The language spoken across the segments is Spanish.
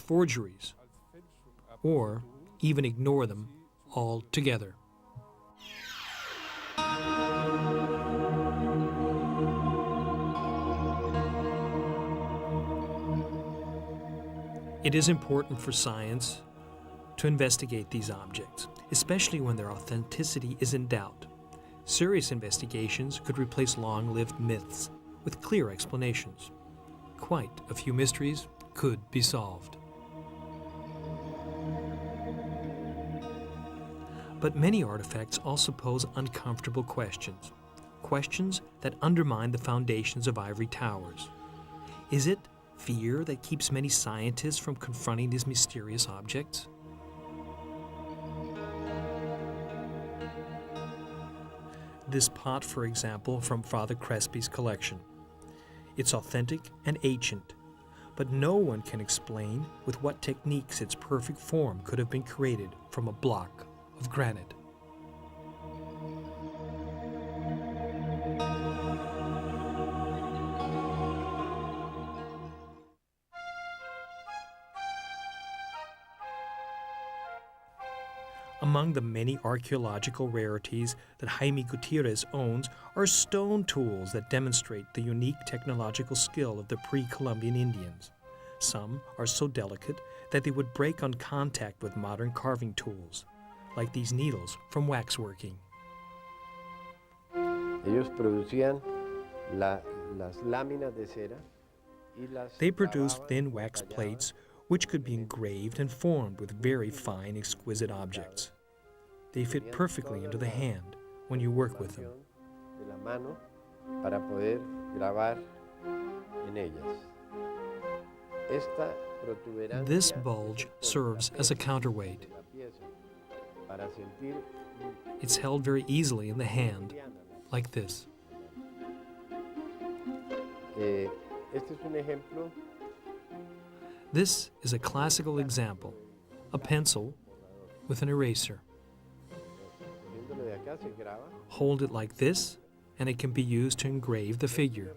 forgeries, or even ignore them altogether. It is important for science to investigate these objects, especially when their authenticity is in doubt. Serious investigations could replace long-lived myths with clear explanations. Quite a few mysteries could be solved. But many artifacts also pose uncomfortable questions, questions that undermine the foundations of ivory towers. Is it fear that keeps many scientists from confronting these mysterious objects? This pot, for example, from Father Crespi's collection. It's authentic and ancient, but no one can explain with what techniques its perfect form could have been created from a block of granite. Among the many archaeological rarities that Jaime Gutierrez owns are stone tools that demonstrate the unique technological skill of the pre-Columbian Indians. Some are so delicate that they would break on contact with modern carving tools, like these needles from waxworking. Ellos producían las láminas de cera y las They produced thin wax plates which could be engraved and formed with very fine, exquisite objects. They fit perfectly into the hand when you work with them. de la mano para poder grabar en ellas. Esta protuberancia This bulge serves as a counterweight. de la pieza para sentir It's held very easily in the hand, like this. Este es un ejemplo. This is a classical example, a pencil with an eraser. Cogiéndolo de acá se graba. Hold it like this, and it can be used to engrave the figure.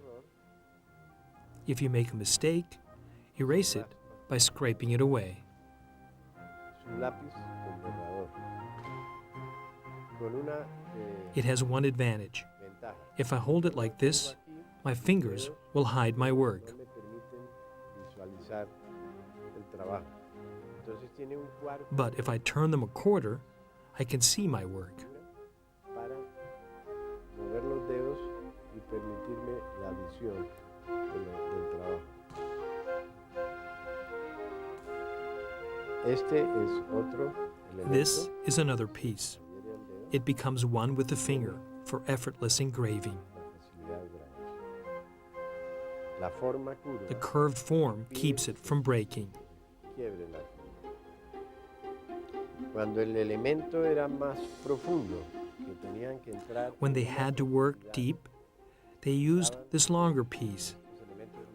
If you make a mistake, erase it by scraping it away. Es un lápiz con borrador. Con una It has one advantage. ventaja. If I hold it like this, my fingers will hide my work. No me permiten visualizar el trabajo. Entonces tiene un cuarto But if I turn them a quarter, I can see my work. para mover los dedos y permitirme la visión del trabajo. Este es otro elemento. This is another piece. Adhiere al dedo, It becomes one with the finger for effortless engraving. la facilidad de grabación. La forma curva The curved form keeps it from breaking. quiebre la forma. Cuando el elemento era más profundo, que tenían que entrar When they had to work deep, they used this longer piece,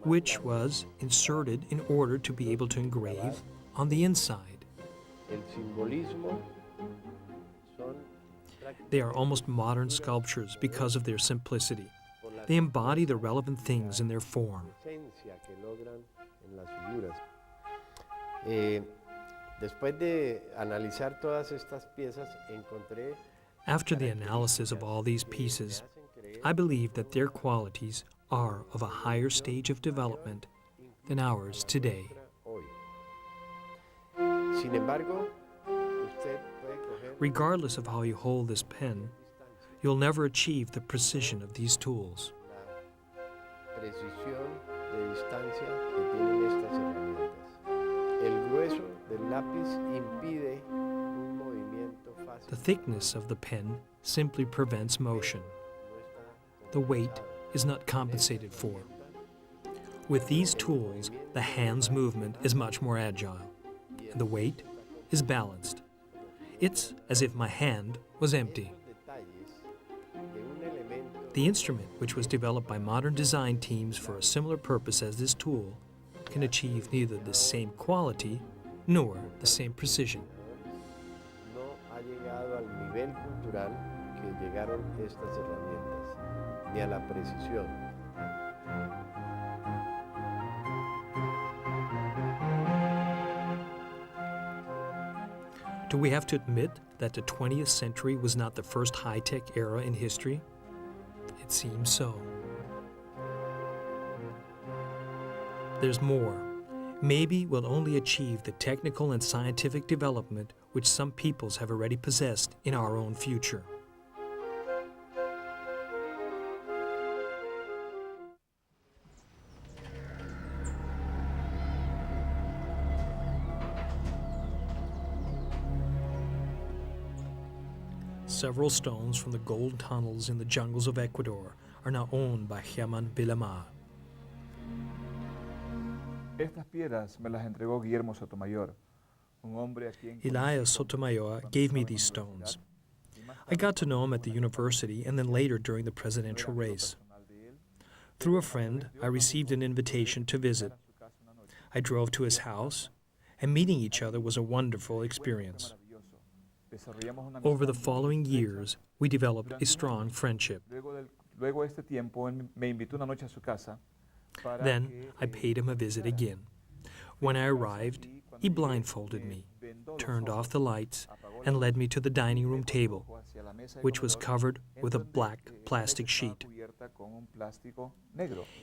which was inserted in order to be able to engrave on the inside. el simbolismo son They are almost modern sculptures because of their simplicity. They embody the relevant things in their form. esencia que logran en las figuras. Después de analizar todas estas piezas, encontré After the analysis of all these pieces, I believe that their qualities are of a higher stage of development than ours today. hoy. Sin embargo, usted puede coger Regardless of how you hold this pen, you'll never achieve the precision of these tools. la precisión de distancia que tienen estas herramientas. El grueso del lápiz impide un movimiento fácil. The thickness of the pen simply prevents motion. The weight is not compensated for. With these tools, the hand's movement is much more agile, and the weight is balanced. It's as if my hand was empty. The instrument, which was developed by modern design teams for a similar purpose as this tool, can achieve neither the same quality nor the same precision. No ha llegado al nivel cultural que llegaron estas herramientas, ni a la precisión. Do we have to admit that the 20th century was not the first high-tech era in history? It seems so. There's more. Maybe we'll only achieve the technical and scientific development which some peoples have already possessed in our own future. Several stones from the gold tunnels in the jungles of Ecuador are now owned by Germán Villamar. Estas piedras me las entregó Guillermo Sotomayor, un hombre a quien Elias Sotomayor gave me these stones. I got to know him at the university and then later during the presidential race. Through a friend, I received an invitation to visit. I drove to his house, and meeting each other was a wonderful experience. Over the following years, we developed a strong friendship. Luego de este tiempo, él me invitó una noche a su casa. Then I paid him a visit again. When I arrived, he blindfolded me, turned off the lights, and led me to the dining room table, which was covered with a black plastic sheet.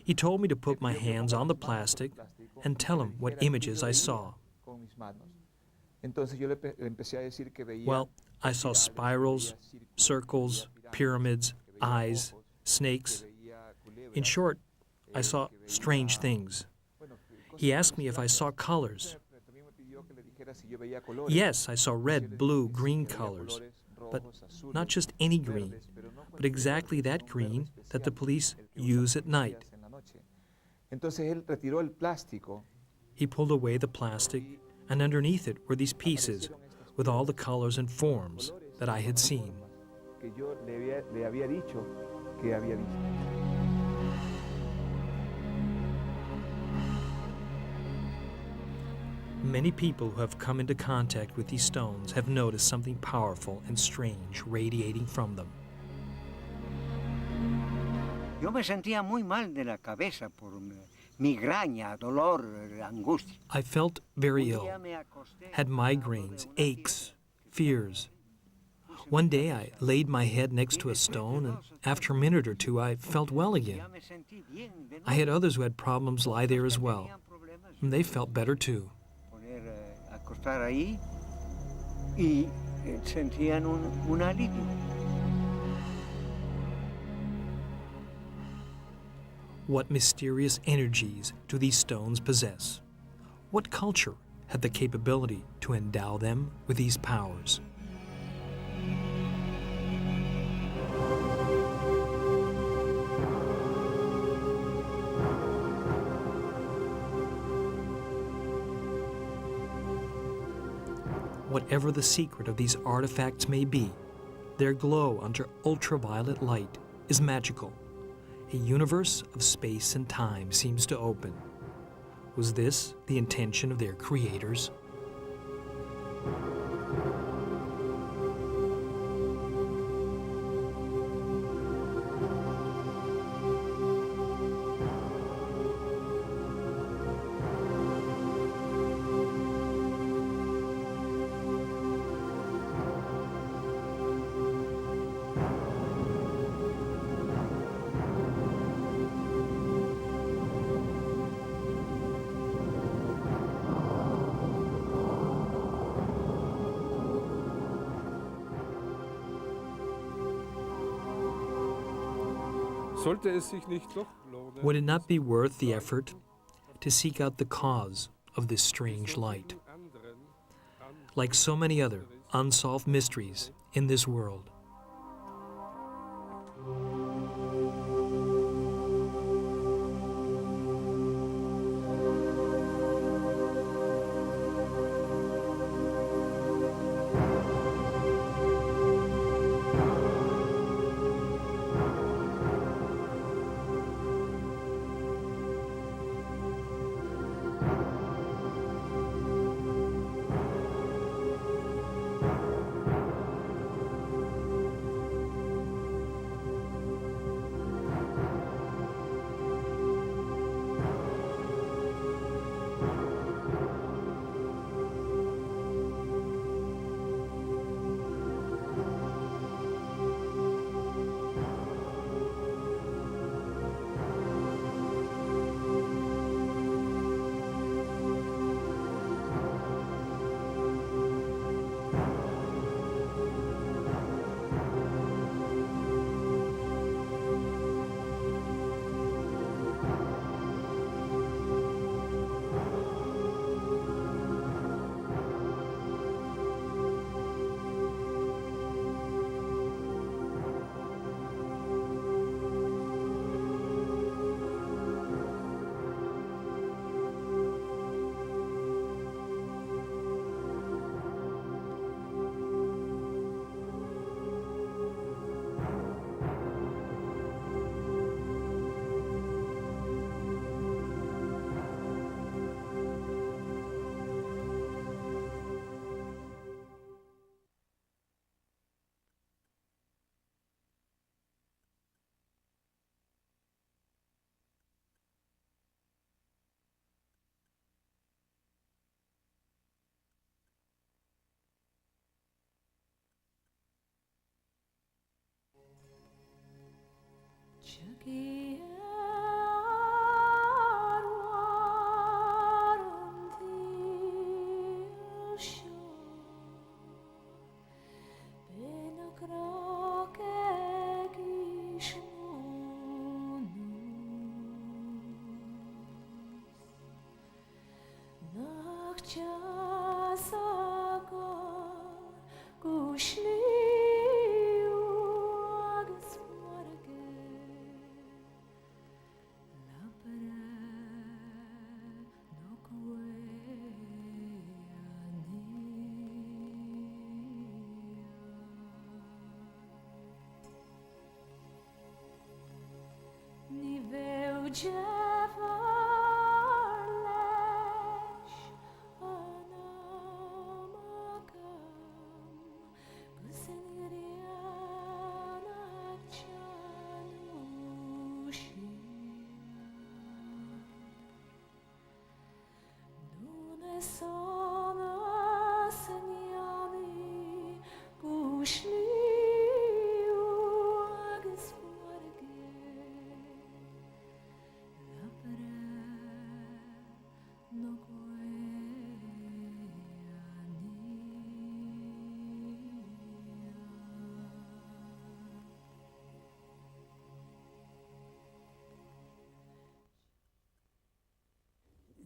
He told me to put my hands on the plastic and tell him what images I saw. Well, I saw spirals, circles, pyramids, eyes, snakes. In short, I saw strange things. He asked me if I saw colors. Yes, I saw red, blue, green colors, but not just any green, but exactly that green that the police use at night. He pulled away the plastic, and underneath it were these pieces with all the colors and forms that I had seen. Many people who have come into contact with these stones have noticed something powerful and strange radiating from them. Yo me sentía muy mal de la cabeza por migraña, dolor, angustia. I felt very ill, had migraines, aches, fears. One day I laid my head next to a stone, and after a minute or two I felt well again. I had others who had problems lie there as well, and they felt better too. Acostar ahí y sentían un alivio. What mysterious energies do these stones possess? What culture had the capability to endow them with these powers? Whatever the secret of these artifacts may be, their glow under ultraviolet light is magical. A universe of space and time seems to open. Was this the intention of their creators? Would it not be worth the effort to seek out the cause of this strange light? Like so many other unsolved mysteries in this world.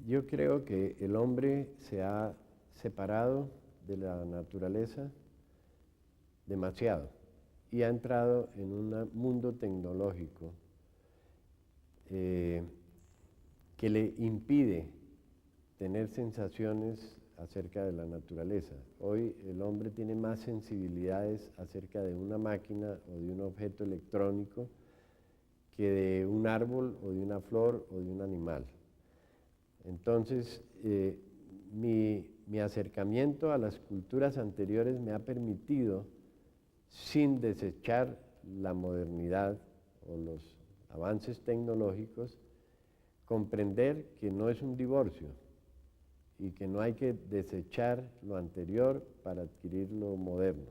Yo creo que el hombre se ha separado de la naturaleza demasiado y ha entrado en un mundo tecnológico que le impide tener sensaciones acerca de la naturaleza. Hoy el hombre tiene más sensibilidades acerca de una máquina o de un objeto electrónico que de un árbol o de una flor o de un animal. Entonces, mi acercamiento a las culturas anteriores me ha permitido, sin desechar la modernidad o los avances tecnológicos, comprender que no es un divorcio y que no hay que desechar lo anterior para adquirir lo moderno.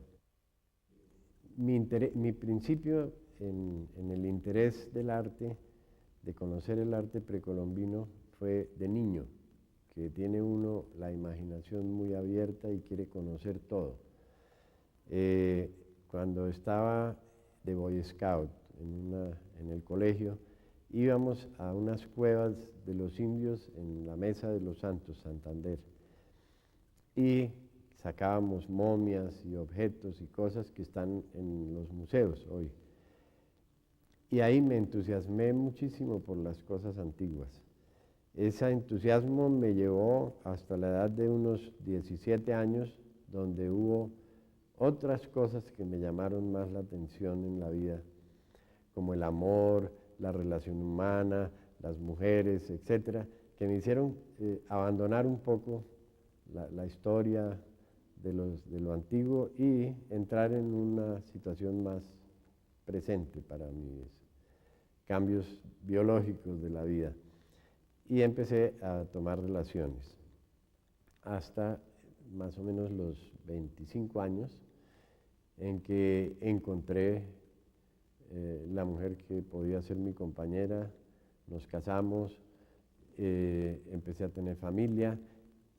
Mi principio en el interés del arte, de conocer el arte precolombino, fue de niño, que tiene uno la imaginación muy abierta y quiere conocer todo. Cuando estaba de Boy Scout en el colegio, íbamos a unas cuevas de los indios en la Mesa de los Santos, Santander, y sacábamos momias y objetos y cosas que están en los museos hoy. Y ahí me entusiasmé muchísimo por las cosas antiguas. Ese entusiasmo me llevó hasta la edad de unos 17 años, donde hubo otras cosas que me llamaron más la atención en la vida, como el amor, la relación humana, las mujeres, etcétera, que me hicieron abandonar un poco la historia de lo antiguo y entrar en una situación más presente para mis cambios biológicos de la vida. Y empecé a tomar relaciones hasta más o menos los 25 años, en que encontré la mujer que podía ser mi compañera, nos casamos, empecé a tener familia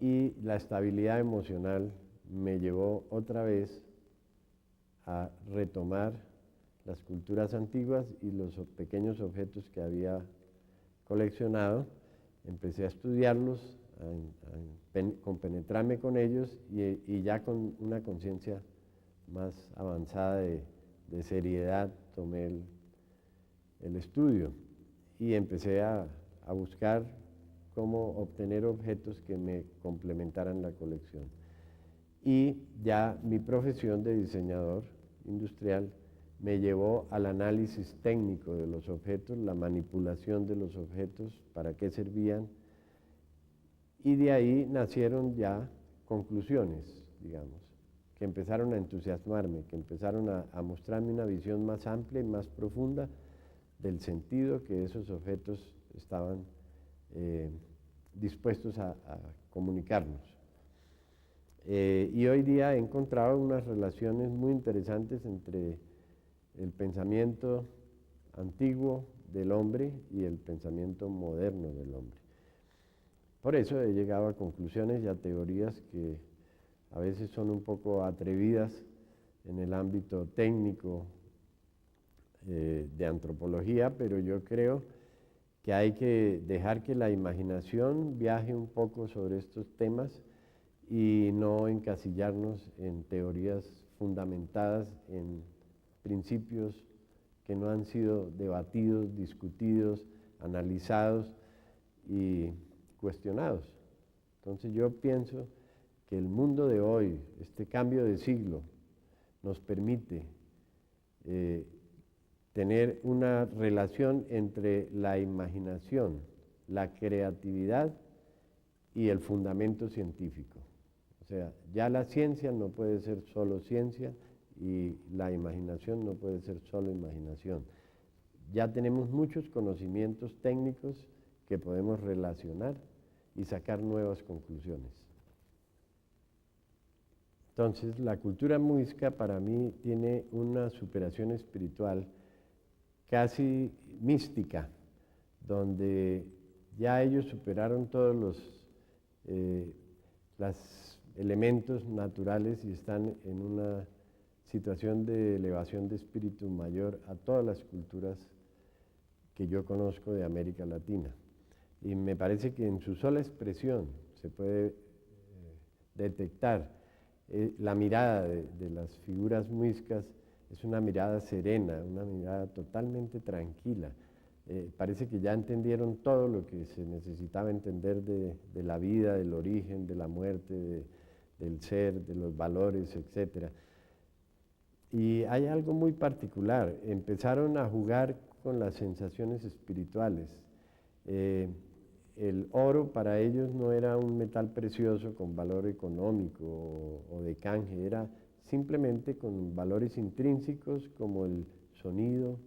y la estabilidad emocional me llevó otra vez a retomar las culturas antiguas y los pequeños objetos que había coleccionado. Empecé a estudiarlos, a compenetrarme con ellos y ya con una conciencia más avanzada de seriedad tomé el estudio y empecé a buscar cómo obtener objetos que me complementaran la colección. Y ya mi profesión de diseñador industrial me llevó al análisis técnico de los objetos, la manipulación de los objetos, para qué servían, y de ahí nacieron ya conclusiones, digamos, que empezaron a entusiasmarme, que empezaron a mostrarme una visión más amplia y más profunda del sentido que esos objetos estaban dispuestos a comunicarnos. Y hoy día he encontrado unas relaciones muy interesantes entre el pensamiento antiguo del hombre y el pensamiento moderno del hombre. Por eso he llegado a conclusiones y a teorías que a veces son un poco atrevidas en el ámbito técnico de antropología, pero yo creo que hay que dejar que la imaginación viaje un poco sobre estos temas y no encasillarnos en teorías fundamentadas en principios que no han sido debatidos, discutidos, analizados y cuestionados. Entonces yo pienso que el mundo de hoy, este cambio de siglo, nos permite tener una relación entre la imaginación, la creatividad y el fundamento científico. O sea, ya la ciencia no puede ser solo ciencia y la imaginación no puede ser solo imaginación. Ya tenemos muchos conocimientos técnicos que podemos relacionar y sacar nuevas conclusiones. Entonces, la cultura muisca para mí tiene una superación espiritual casi mística, donde ya ellos superaron todos los elementos naturales y están en una situación de elevación de espíritu mayor a todas las culturas que yo conozco de América Latina. Y me parece que en su sola expresión se puede detectar la mirada de las figuras muiscas. Es una mirada serena, una mirada totalmente tranquila. Parece que ya entendieron todo lo que se necesitaba entender de la vida, del origen, de la muerte, del ser, de los valores, etc. Y hay algo muy particular. Empezaron a jugar con las sensaciones espirituales. El oro para ellos no era un metal precioso con valor económico o de canje, era simplemente con valores intrínsecos como el sonido,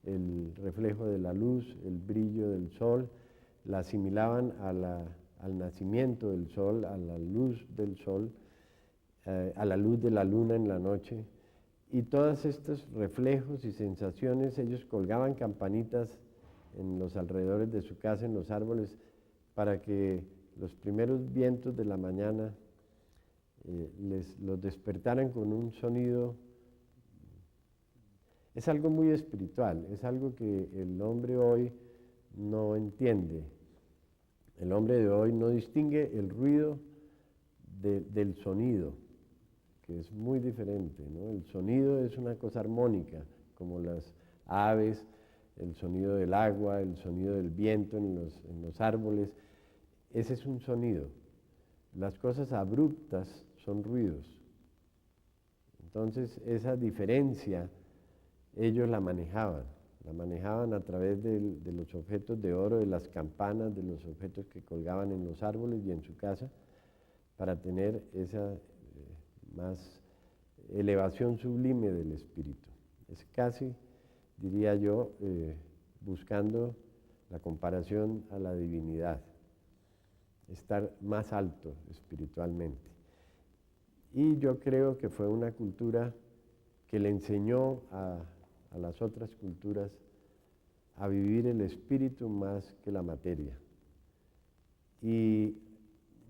el reflejo de la luz, el brillo del sol, la asimilaban al nacimiento del sol, a la luz del sol, a la luz de la luna en la noche, y todos estos reflejos y sensaciones, ellos colgaban campanitas en los alrededores de su casa, en los árboles, para que los primeros vientos de la mañana los despertaran con un sonido. Es algo muy espiritual, es algo que el hombre hoy no entiende. El hombre de hoy no distingue el ruido del sonido, que es muy diferente, ¿no? El sonido es una cosa armónica, como las aves, el sonido del agua, el sonido del viento en los árboles. Ese es un sonido. Las cosas abruptas son ruidos. Entonces, esa diferencia ellos la manejaban a través de los objetos de oro, de las campanas, de los objetos que colgaban en los árboles y en su casa, para tener esa más elevación sublime del espíritu. Es casi, diría yo, buscando la comparación a la divinidad, estar más alto espiritualmente. Y yo creo que fue una cultura que le enseñó a las otras culturas a vivir el espíritu más que la materia. Y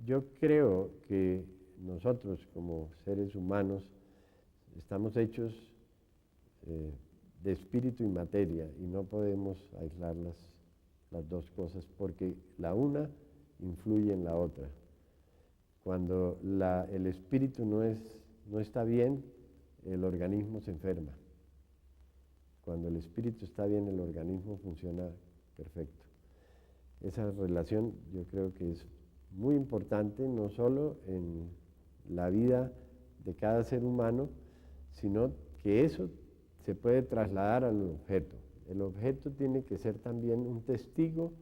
yo creo que nosotros como seres humanos estamos hechos de espíritu y materia y no podemos aislar las dos cosas porque la una influye en la otra. Cuando el espíritu no está bien, el organismo se enferma. Cuando el espíritu está bien, el organismo funciona perfecto. Esa relación yo creo que es muy importante, no solo en la vida de cada ser humano, sino que eso se puede trasladar al objeto. El objeto tiene que ser también un testigo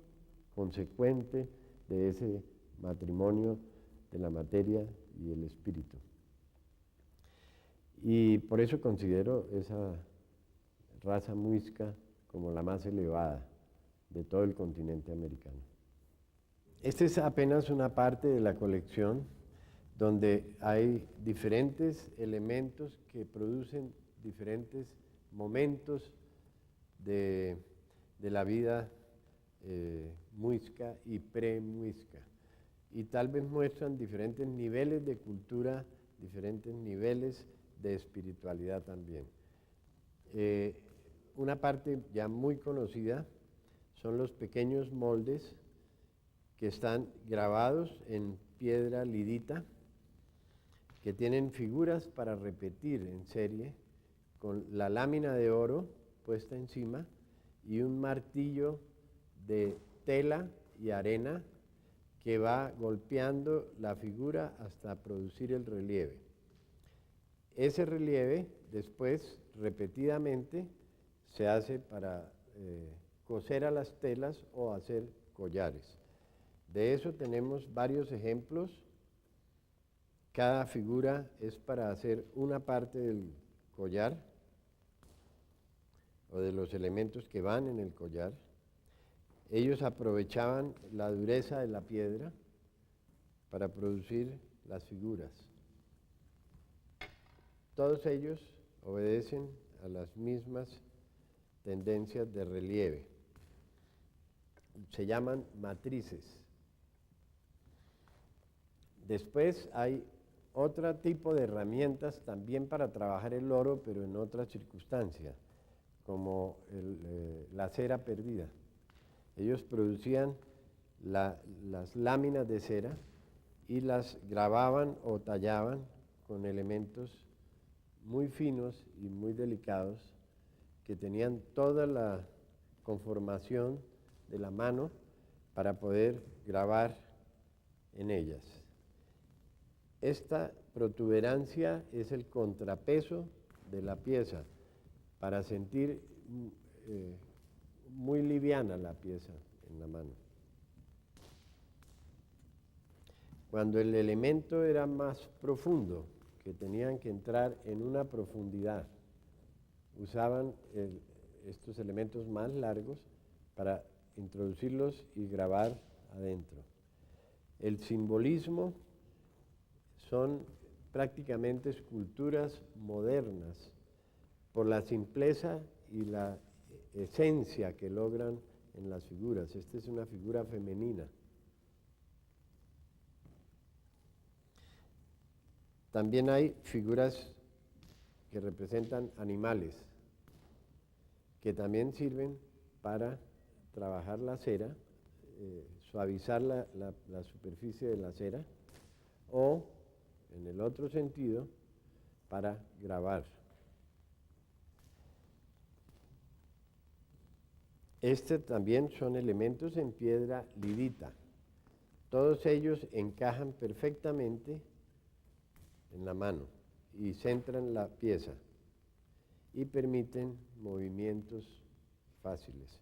consecuente de ese matrimonio de la materia y el espíritu. Y por eso considero esa raza muisca como la más elevada de todo el continente americano. Esta es apenas una parte de la colección donde hay diferentes elementos que producen diferentes momentos de la vida muisca y pre-muisca. Y tal vez muestran diferentes niveles de cultura, diferentes niveles de espiritualidad también. Una parte ya muy conocida son los pequeños moldes que están grabados en piedra lidita, que tienen figuras para repetir en serie, con la lámina de oro puesta encima y un martillo de tela y arena que va golpeando la figura hasta producir el relieve. Ese relieve después, repetidamente, se hace para coser a las telas o hacer collares. De eso tenemos varios ejemplos. Cada figura es para hacer una parte del collar o de los elementos que van en el collar. Ellos aprovechaban la dureza de la piedra para producir las figuras. Todos ellos obedecen a las mismas tendencias de relieve. Se llaman matrices. Después hay otro tipo de herramientas también para trabajar el oro, pero en otras circunstancias, como la cera perdida. Ellos producían las láminas de cera y las grababan o tallaban con elementos muy finos y muy delicados que tenían toda la conformación de la mano para poder grabar en ellas. Esta protuberancia es el contrapeso de la pieza para sentir muy liviana la pieza en la mano. Cuando el elemento era más profundo, que tenían que entrar en una profundidad, usaban estos elementos más largos para introducirlos y grabar adentro. El simbolismo son prácticamente esculturas modernas por la simpleza y la esencia que logran en las figuras. Esta es una figura femenina. También hay figuras que representan animales, que también sirven para trabajar la cera, suavizar la superficie de la cera, o, en el otro sentido, para grabar. También son elementos en piedra lidita. Todos ellos encajan perfectamente en la mano y centran la pieza y permiten movimientos fáciles.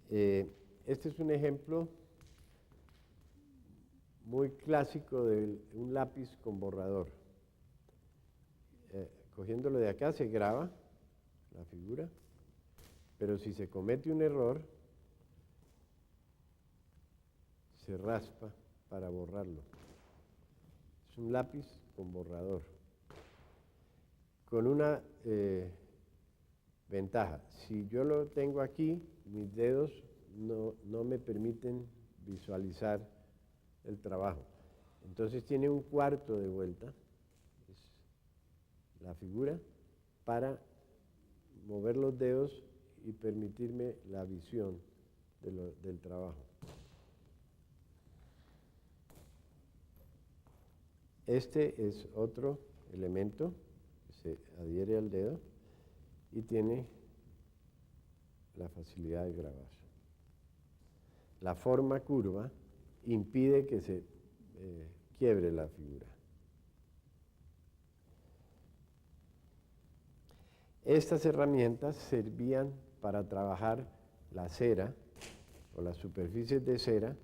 Este es un ejemplo muy clásico de un lápiz con borrador. Cogiéndolo de acá se graba la figura, pero si se comete un error, se raspa para borrarlo. Es un lápiz con borrador. Con una ventaja, si yo lo tengo aquí, mis dedos no me permiten visualizar el trabajo. Entonces tiene un cuarto de vuelta, es la figura, para mover los dedos y permitirme la visión del trabajo. Este es otro elemento que se adhiere al dedo y tiene la facilidad de grabar. La forma curva impide que se quiebre la figura. Estas herramientas servían para trabajar la cera o las superficies de cera,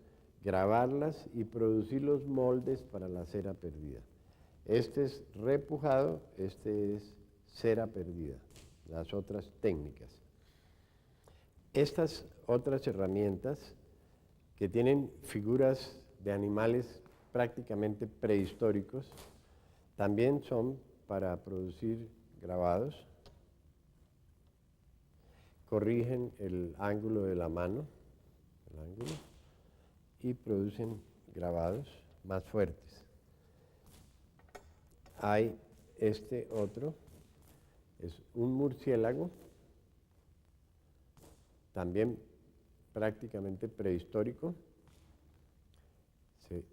grabarlas y producir los moldes para la cera perdida. Este es repujado, este es cera perdida, las otras técnicas. Estas otras herramientas que tienen figuras de animales prácticamente prehistóricos, también son para producir grabados. corrigen el ángulo de la mano, y producen grabados más fuertes. Hay este otro, es un murciélago, también prácticamente prehistórico. Se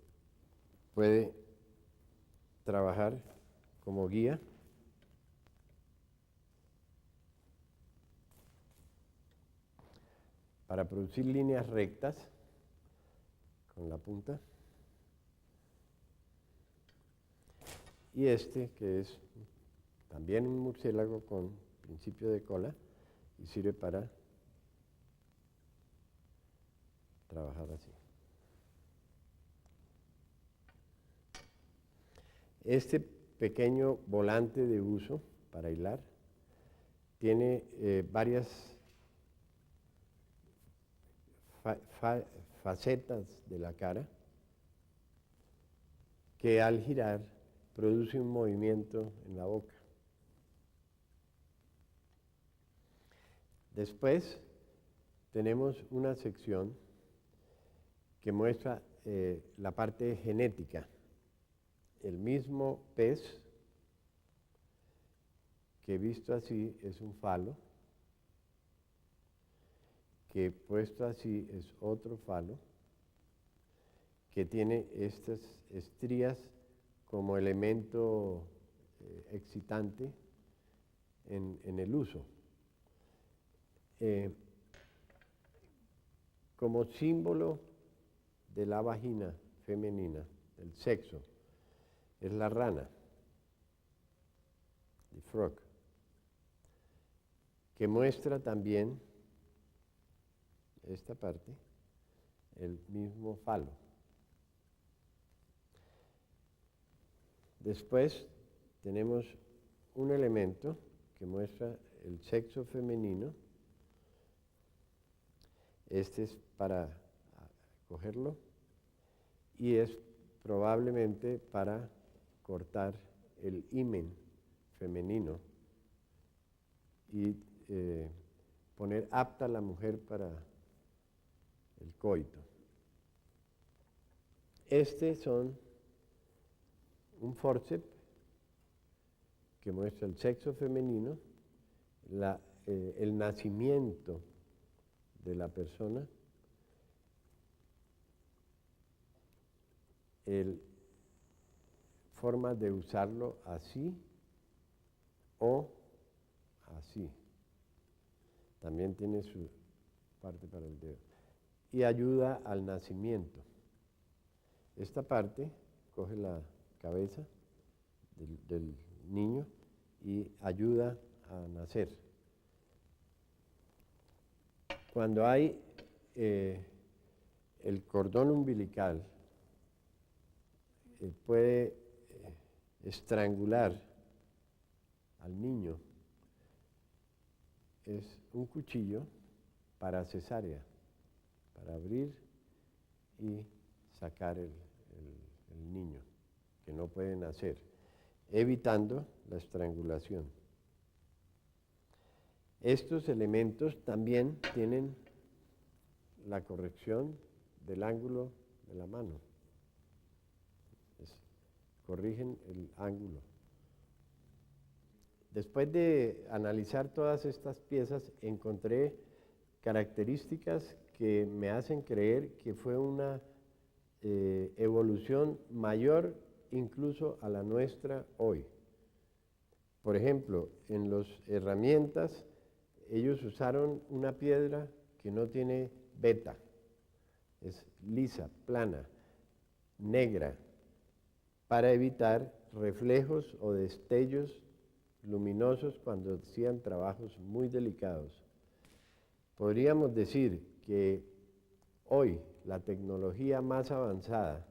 puede trabajar como guía. Para producir líneas rectas con la punta. Y este, que es también un murciélago con principio de cola, y sirve para trabajar así. Este pequeño volante de uso para hilar tiene varias facetas de la cara que al girar produce un movimiento en la boca. Después tenemos una sección que muestra la parte genética. El mismo pez, que visto así es un falo, que puesto así es otro falo, que tiene estas estrías como elemento excitante en el uso. Como símbolo de la vagina femenina, el sexo, es la rana, the frog, que muestra también esta parte, el mismo falo. Después tenemos un elemento que muestra el sexo femenino. Este es para cogerlo y es probablemente para cortar el himen femenino y poner apta a la mujer para el coito. Son un forceps que muestra el sexo femenino, el nacimiento de la persona, forma de usarlo así o así. También tiene su parte para el dedo. Y ayuda al nacimiento. Esta parte coge la cabeza del niño y ayuda a nacer. Cuando hay el cordón umbilical, puede estrangular al niño. Es un cuchillo para cesárea, para abrir y sacar el niño, que no puede nacer, evitando la estrangulación. Estos elementos también tienen la corrección del ángulo de la mano. Corrigen el ángulo. Después de analizar todas estas piezas, encontré características que me hacen creer que fue una evolución mayor incluso a la nuestra hoy. Por ejemplo, en las herramientas, ellos usaron una piedra que no tiene beta, es lisa, plana, negra, para evitar reflejos o destellos luminosos cuando hacían trabajos muy delicados. Podríamos decir que hoy la tecnología más avanzada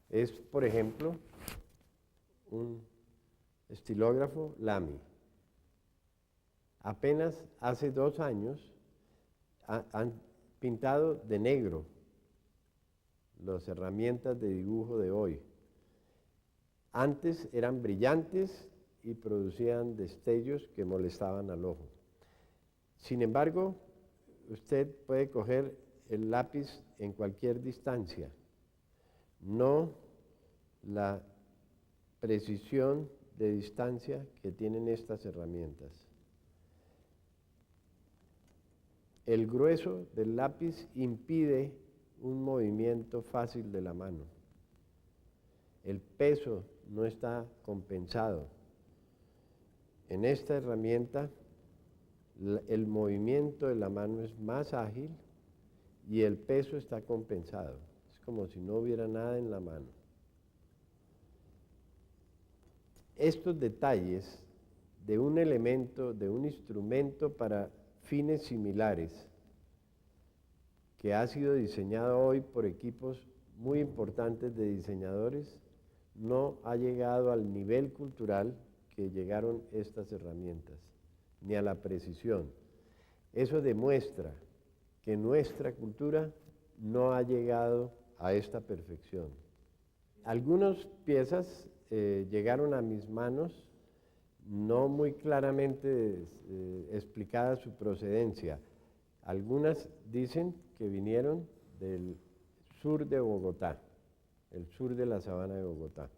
es, por ejemplo, un estilógrafo Lamy. Apenas hace 2 años han pintado de negro las herramientas de dibujo de hoy. Antes eran brillantes y producían destellos que molestaban al ojo. Sin embargo, usted puede coger el lápiz en cualquier distancia, no la precisión de distancia que tienen estas herramientas. El grueso del lápiz impide un movimiento fácil de la mano. El peso no está compensado. En esta herramienta, el movimiento de la mano es más ágil y el peso está compensado. Es como si no hubiera nada en la mano. Estos detalles de un elemento, de un instrumento para fines similares, que ha sido diseñado hoy por equipos muy importantes de diseñadores, no ha llegado al nivel cultural que llegaron estas herramientas, ni a la precisión. Eso demuestra que nuestra cultura no ha llegado a esta perfección. Algunas piezas llegaron a mis manos no muy claramente explicada su procedencia. Algunas dicen que vinieron del sur de Bogotá, el sur de la sabana de Bogotá.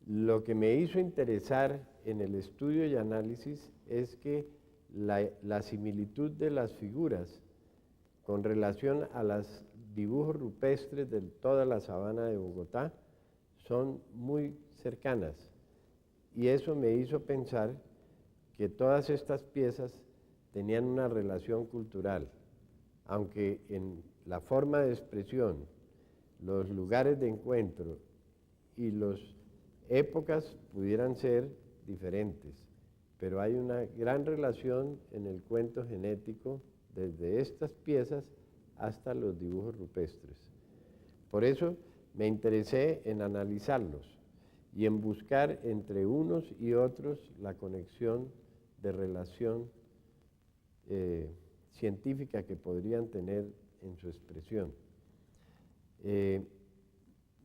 Lo que me hizo interesar en el estudio y análisis es que la similitud de las figuras con relación a los dibujos rupestres de toda la sabana de Bogotá son muy cercanas. Y eso me hizo pensar que todas estas piezas tenían una relación cultural, aunque en la forma de expresión, los lugares de encuentro y las épocas pudieran ser diferentes, pero hay una gran relación en el cuento genético desde estas piezas hasta los dibujos rupestres. Por eso me interesé en analizarlos y en buscar entre unos y otros la conexión de relación científica que podrían tener en su expresión.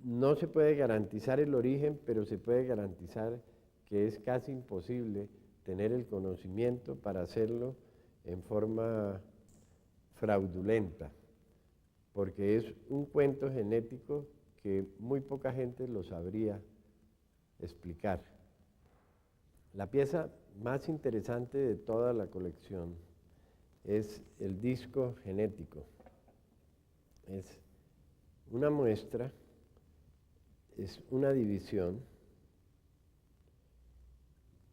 No se puede garantizar el origen, pero se puede garantizar que es casi imposible tener el conocimiento para hacerlo en forma fraudulenta, porque es un cuento genético que muy poca gente lo sabría explicar. La pieza más interesante de toda la colección es el disco genético. Es una muestra, es una división.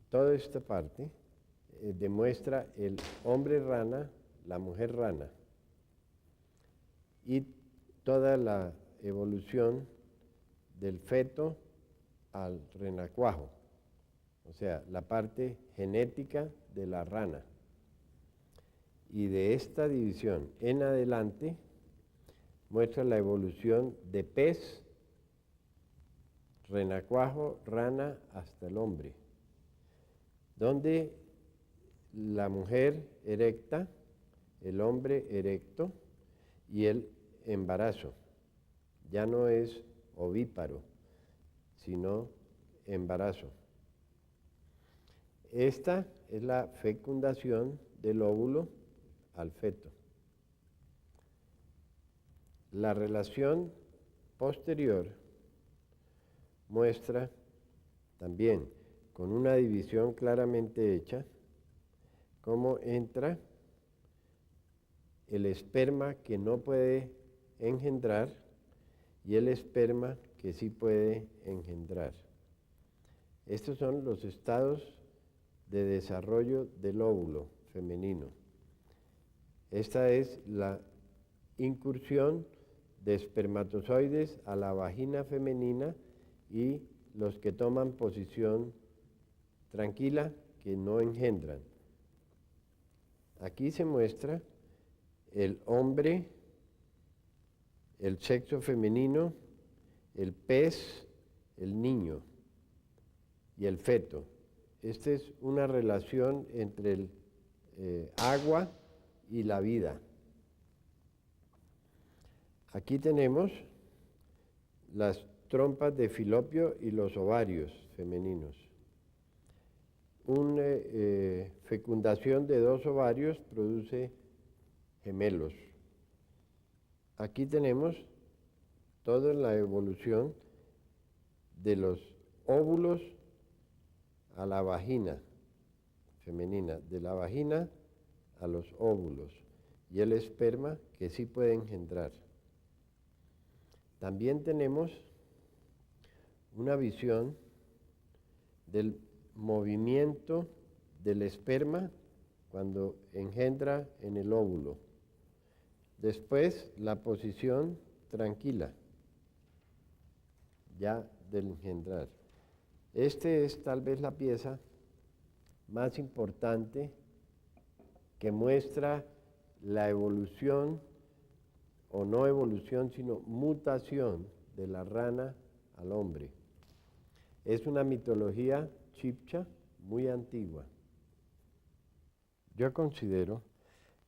Toda esta parte demuestra el hombre rana, la mujer rana, y toda la evolución del feto al renacuajo, o sea, la parte genética de la rana. Y de esta división en adelante muestra la evolución de pez, renacuajo, rana hasta el hombre, donde la mujer erecta, el hombre erecto y el embarazo. Ya no es ovíparo, sino embarazo. Esta es la fecundación del óvulo al feto. La relación posterior muestra también, con una división claramente hecha, cómo entra el esperma que no puede engendrar y el esperma que sí puede engendrar. Estos son los estados de desarrollo del óvulo femenino. Esta es la incursión de espermatozoides a la vagina femenina y los que toman posición tranquila, que no engendran. Aquí se muestra el hombre, el sexo femenino, el pez, el niño y el feto. Esta es una relación entre el agua y la vida. Aquí tenemos las trompas de Falopio y los ovarios femeninos. una fecundación de 2 ovarios produce gemelos. Aquí tenemos toda la evolución de los óvulos a la vagina femenina, de la vagina a los óvulos, y el esperma que sí puede engendrar. También tenemos una visión del movimiento del esperma cuando engendra en el óvulo. Después, la posición tranquila, ya del engendrar. Este es tal vez la pieza más importante que muestra la evolución, o no evolución, sino mutación de la rana al hombre. Es una mitología chibcha muy antigua. Yo considero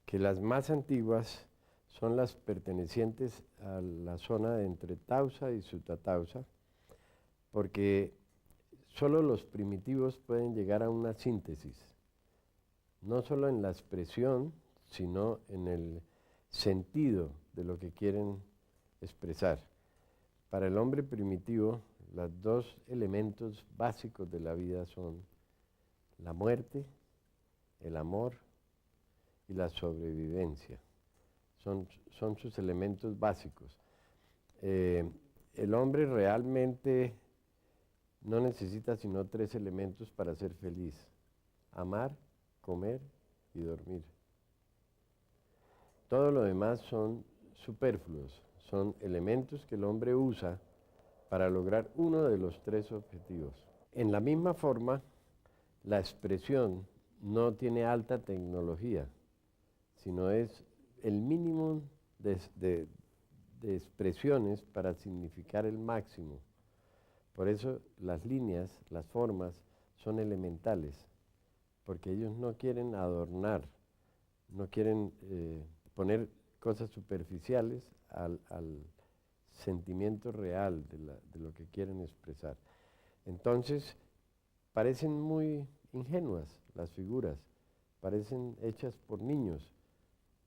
que las más antiguas son las pertenecientes a la zona de entre Tausa y Sutatausa, porque solo los primitivos pueden llegar a una síntesis, no solo en la expresión, sino en el sentido de lo que quieren expresar. Para el hombre primitivo, los 2 elementos básicos de la vida son la muerte, el amor y la sobrevivencia. Son sus elementos básicos. El hombre realmente no necesita sino 3 elementos para ser feliz: amar, comer y dormir. Todo lo demás son superfluos, son elementos que el hombre usa para lograr uno de los 3 objetivos. En la misma forma, la expresión no tiene alta tecnología, sino es el mínimo de expresiones para significar el máximo. Por eso las líneas, las formas, son elementales, porque ellos no quieren adornar, no quieren poner cosas superficiales al sentimiento real de lo que quieren expresar. Entonces, parecen muy ingenuas las figuras, parecen hechas por niños,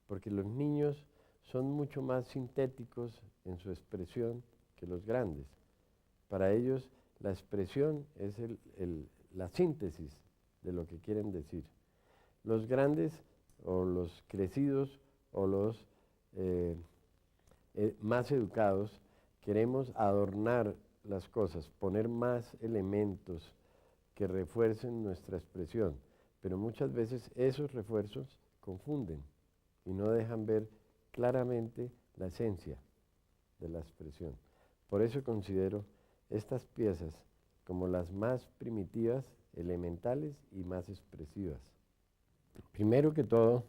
porque los niños son mucho más sintéticos en su expresión que los grandes. Para ellos, la expresión es la síntesis de lo que quieren decir. Los grandes, o los crecidos, o los más educados, queremos adornar las cosas, poner más elementos que refuercen nuestra expresión, pero muchas veces esos refuerzos confunden y no dejan ver claramente la esencia de la expresión. Por eso considero estas piezas como las más primitivas, elementales y más expresivas. Primero que todo,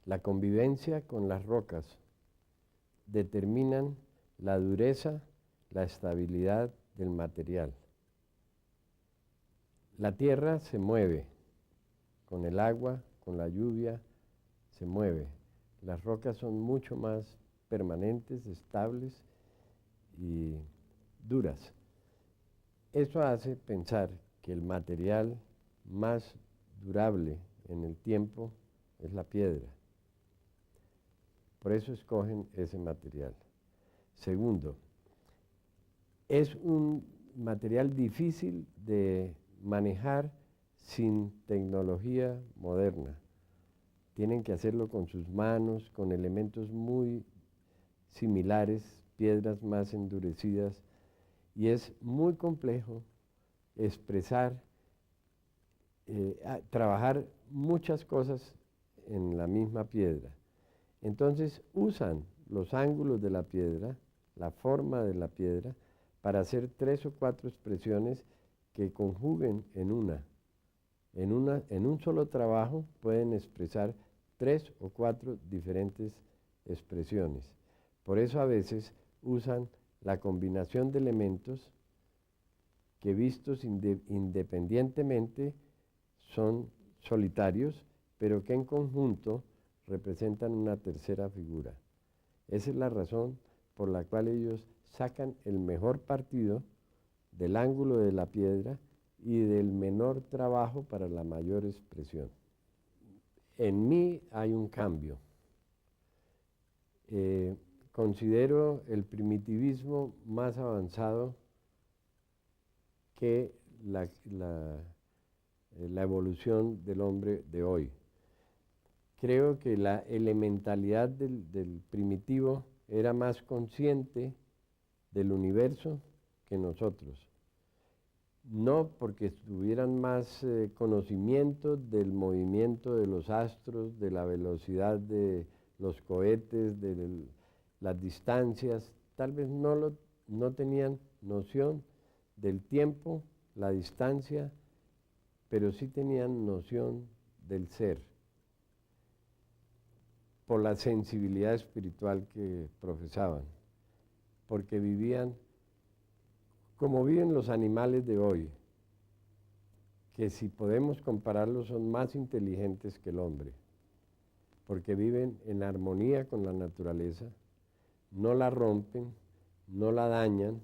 la convivencia con las rocas determinan la dureza, la estabilidad del material. La tierra se mueve, con el agua, con la lluvia, se mueve. Las rocas son mucho más permanentes, estables y duras. Eso hace pensar que el material más durable en el tiempo es la piedra. Por eso escogen ese material. Segundo, es un material difícil de manejar sin tecnología moderna. Tienen que hacerlo con sus manos, con elementos muy similares, piedras más endurecidas, y es muy complejo expresar, trabajar muchas cosas en la misma piedra. Entonces usan los ángulos de la piedra, la forma de la piedra, para hacer 3 o 4 expresiones que conjuguen en una. En un solo trabajo pueden expresar 3 o 4 diferentes expresiones. Por eso a veces usan la combinación de elementos que vistos independientemente son solitarios, pero que en conjunto representan una tercera figura. Esa es la razón por la cual ellos sacan el mejor partido del ángulo de la piedra y del menor trabajo para la mayor expresión. En mí hay un cambio. Considero el primitivismo más avanzado que la evolución del hombre de hoy. Creo que la elementalidad del primitivo era más consciente del universo que nosotros. No porque tuvieran más conocimiento del movimiento de los astros, de la velocidad de los cohetes, de las distancias, tal vez no tenían noción del tiempo, la distancia, pero sí tenían noción del ser, por la sensibilidad espiritual que profesaban, porque vivían como viven los animales de hoy, que si podemos compararlos son más inteligentes que el hombre, porque viven en armonía con la naturaleza, no la rompen, no la dañan,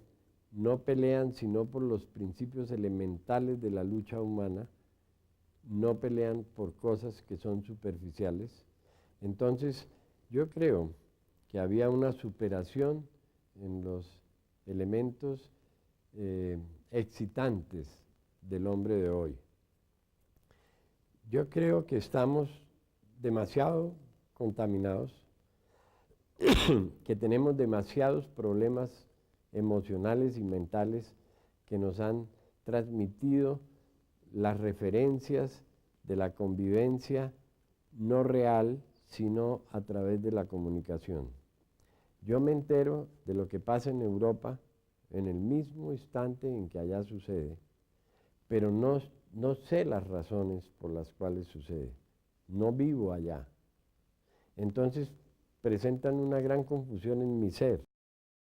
no pelean sino por los principios elementales de la lucha humana, no pelean por cosas que son superficiales. Entonces, yo creo que había una superación en los elementos excitantes del hombre de hoy. Yo creo que estamos demasiado contaminados, que tenemos demasiados problemas emocionales y mentales que nos han transmitido las referencias de la convivencia no real, sino a través de la comunicación. Yo me entero de lo que pasa en Europa en el mismo instante en que allá sucede, pero no sé las razones por las cuales sucede, no vivo allá. Entonces presentan una gran confusión en mi ser.